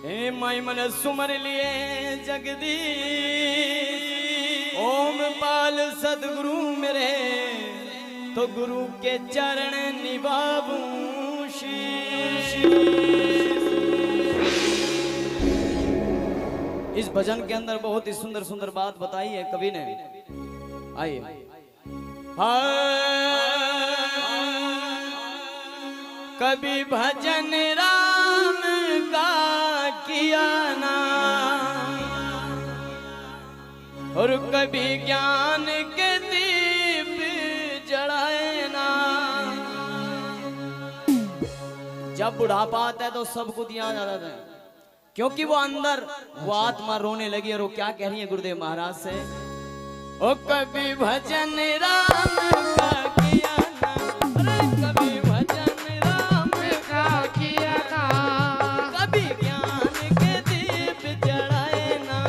हे माई मन सुमर लिए जगदी ओम पाल सदगुरु मेरे तो गुरु के चरण निभाऊं इस भजन के अंदर बहुत ही सुंदर सुंदर बात बताई है कवि ने। आइए कभी भजन राम का किया ना और कभी ज्ञान के दीप जलाए ना। जब बुढ़ापा आता है तो सबको दिया जाता है क्योंकि वो अंदर वो आत्मा रोने लगी और वो क्या कह रही है गुरुदेव महाराज से, ओ कभी भजन राम का किया ना, कभी भजन राम का किया ना, कभी ज्ञान के दीप जलाए ना,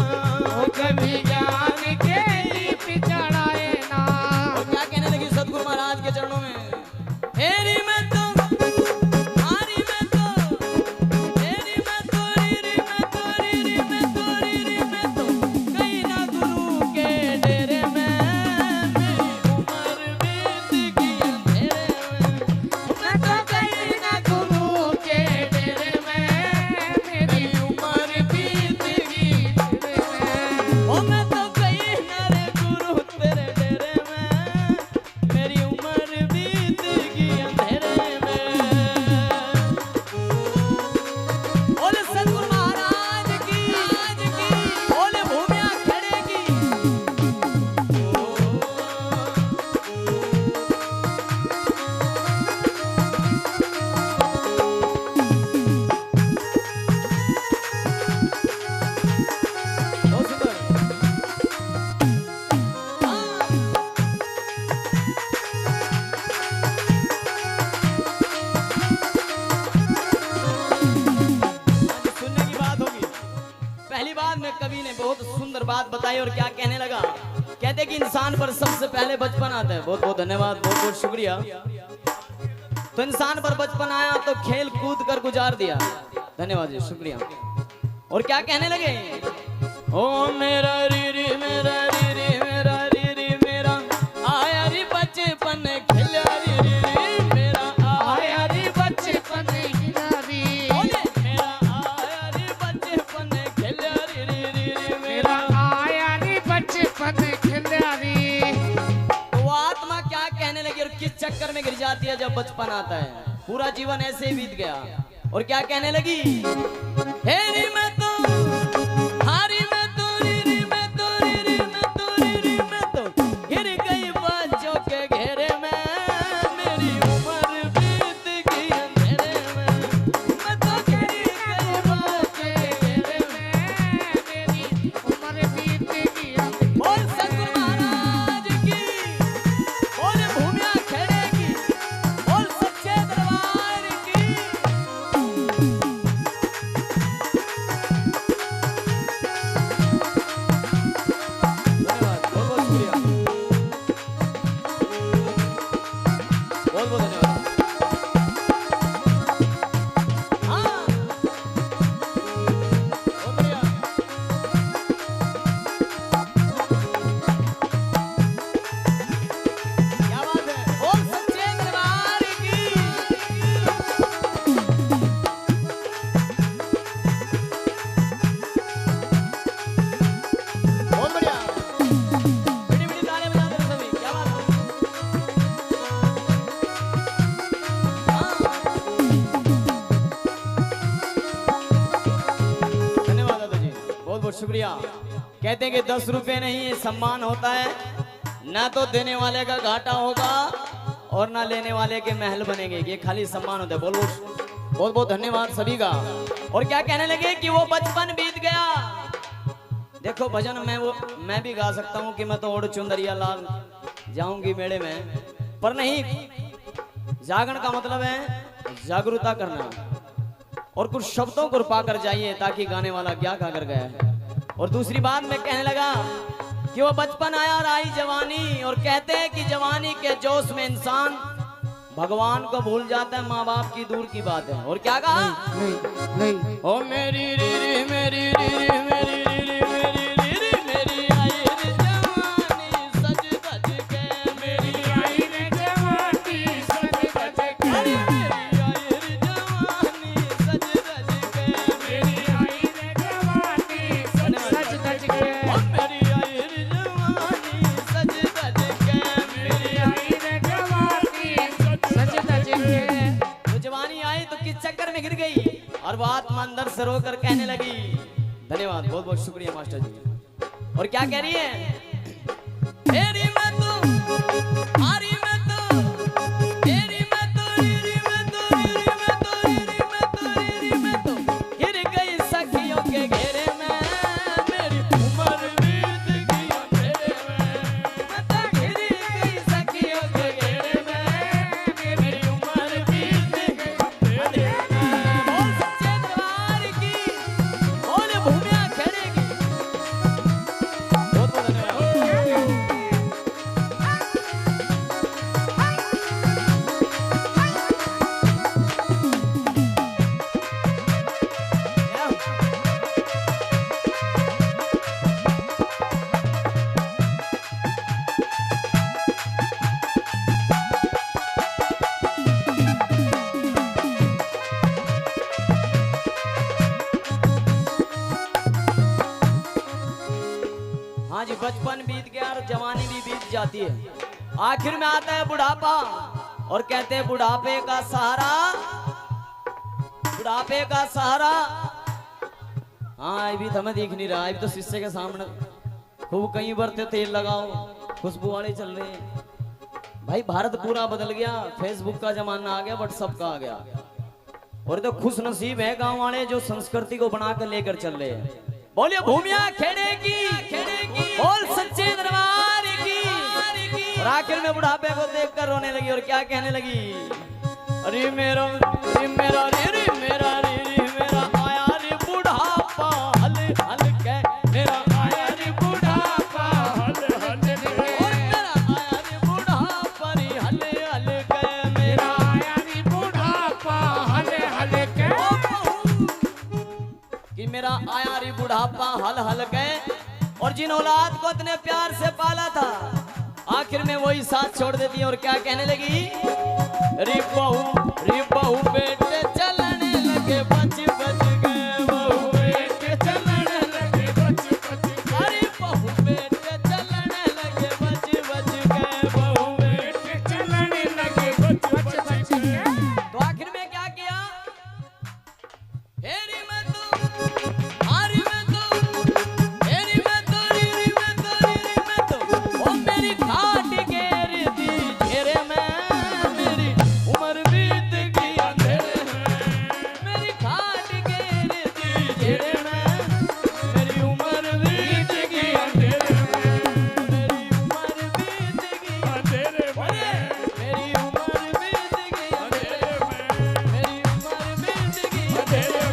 कभी ज्ञान के दीप जलाए ना। और क्या कहने लगी सदगुरु महाराज के चरणों में, हेरी में तो कवि ने बहुत सुंदर बात बताई और क्या कहने लगा, कहते कि इंसान पर सबसे पहले बचपन आता है। बहुत बहुत धन्यवाद, बहुत बहुत शुक्रिया। तो इंसान पर बचपन आया तो खेल कूद कर गुजार दिया। धन्यवाद जी, शुक्रिया। और क्या कहने लगे, ओ मेरा रीरी मेरा रीरी मेरा रीरी मेरा आया री बचपन खिला री मेरा आया री बचपन खिला री मेरा आया री बचपन खिला री मेरा आया री बचपन खिला री। वो आत्मा क्या कहने लगी और किस चक्कर में गिर जाती है जब बचपन आता है, पूरा जीवन ऐसे ही बीत गया। और क्या कहने लगी, हेरी मैं तो हारी मैं तो रीरी मैं तो रीरी मैं तो रीरी मैं तो गिर गई बच्चों के घेरे में, मेरी उम्र बीत गई अंधेरे में, मैं तो गिर गई बच्चों के घेरे में, मेरी उम्र बीत गई। बोल सतगुरु महाराज की, बोल भूमिया खेड़े की, बोल सच्चे दरबार की। शुक्रिया। कहते हैं कि 10 रुपए नहीं सम्मान होता है, ना तो देने वाले का घाटा होगा और ना लेने वाले के महल बनेंगे, ये खाली सम्मान होता है। बहुत बहुत धन्यवाद सभी का। और क्या कहने लगे कि वो बचपन बीत गया। देखो भजन मैं भी गा सकता हूँ कि मैं तो ओढ़ चुंदरिया लाल जाऊंगी मेले में, पर नहीं, जागरण का मतलब है जागरूकता करना और कुछ शब्दों को पाकर जाइए ताकि गाने वाला क्या गा कर गया है। और दूसरी बात मैं कहने लगा कि वो बचपन आया और आई जवानी, और कहते हैं कि जवानी के जोश में इंसान भगवान को भूल जाता है, माँ बाप की दूर की बात है। और क्या कहा? नहीं ओ मेरी रीरी मेरी रीरी मेरी रीरी मेरी रीरी मेरी आई रे जवानी सज धज के, मेरी आई रे जवानी सज धज के, मेरी आई रे जवानी सज धज के, मेरी आई रे जवानी सज धज के, ओ मेरी आई रे जवानी सज धज के, मेरी आई रे जवानी सज धज के। तो जवानी आई तो किस चक्कर में गिर गई और वो आत्मा अंदर से रोकर कहने लगी। धन्यवाद, बहुत बहुत शुक्रिया मास्टर जी। और क्या कह रही है? तेरी मैं तो हारी मैं तो, तेरी मैं तो रीरी मैं तो रीरी मैं तो रीरी मैं तो रीरी मैं तो गिर गई सखियों के घेरे में, मेरी उम्र बीत गई अंधेरे में, मैं तो गिर गई सखियों के घेरे में, मेरी उम्र बीत गई अंधेरे में। बोल सच्चे दरबार की, बोल भूमिया खेड़ेगी। बहुत बहुत धन्यवाद। हाँ जी, बचपन बीत गया और जवानी भी बीत जाती है, आखिर में आता है बुढ़ापा। और कहते हैं बुढ़ापे का सहारा, बुढ़ापे का सहारा। हाँ अभी तो हमें दिख नहीं रहा, अभी तो शीशे के सामने खूब कहीं बरते तेल लगाओ, खुशबू वाले चल रहे हैं। भाई भारत पूरा बदल गया, फेसबुक का जमाना आ गया, व्हाट्सएप का आ गया। और तो खुश नसीब है गांव वाले जो संस्कृति को बना कर लेकर चल रहे हैं। बोलिए भूमिया खेड़ेगी, बोल सच्चे दरबार की। और आखिर में बुढ़ापे को देखकर रोने लगी और क्या कहने लगी? अरे मेरा रे मेरा रे रे मेरा रे रे मेरा आया रे बुढ़ापा हल हल के, मेरा आया रे बुढ़ापा हल हल के, और मेरा आया रे बुढ़ापा रे हल हल के, मेरा आया रे बुढ़ापा हल हल के, कि मेरा आया रे बुढ़ापा हल हल के। और जिन औलाद को इतने प्यार से पाला था, आखिर में वही साथ छोड़ देती है। और क्या कहने लगी? रे बहू बेटे चलने लगे बच बच गए, बहू बेटे चलने लगे बच बच गए, अरे बहू बेटे चलने लगे बच बच गए, बहू बेटे चलने लगे बच बच गए। तो आखिर में क्या किया? हेरी मैं तो हारी मैं तो, हेरी मैं तो रीरी मैं तो रीरी मैं तो, ओ मेरी खाट घेर दी घेरे में, मेरी उम्र बीत गई अंधेरे में, मेरी खाट घेर दी घेरे में, मेरी उम्र बीत गई अंधेरे में, मेरी उम्र बीत गई अंधेरे में, मेरी उम्र बीत गई अंधेरे में, मेरी उम्र बीत गई अंधेरे में।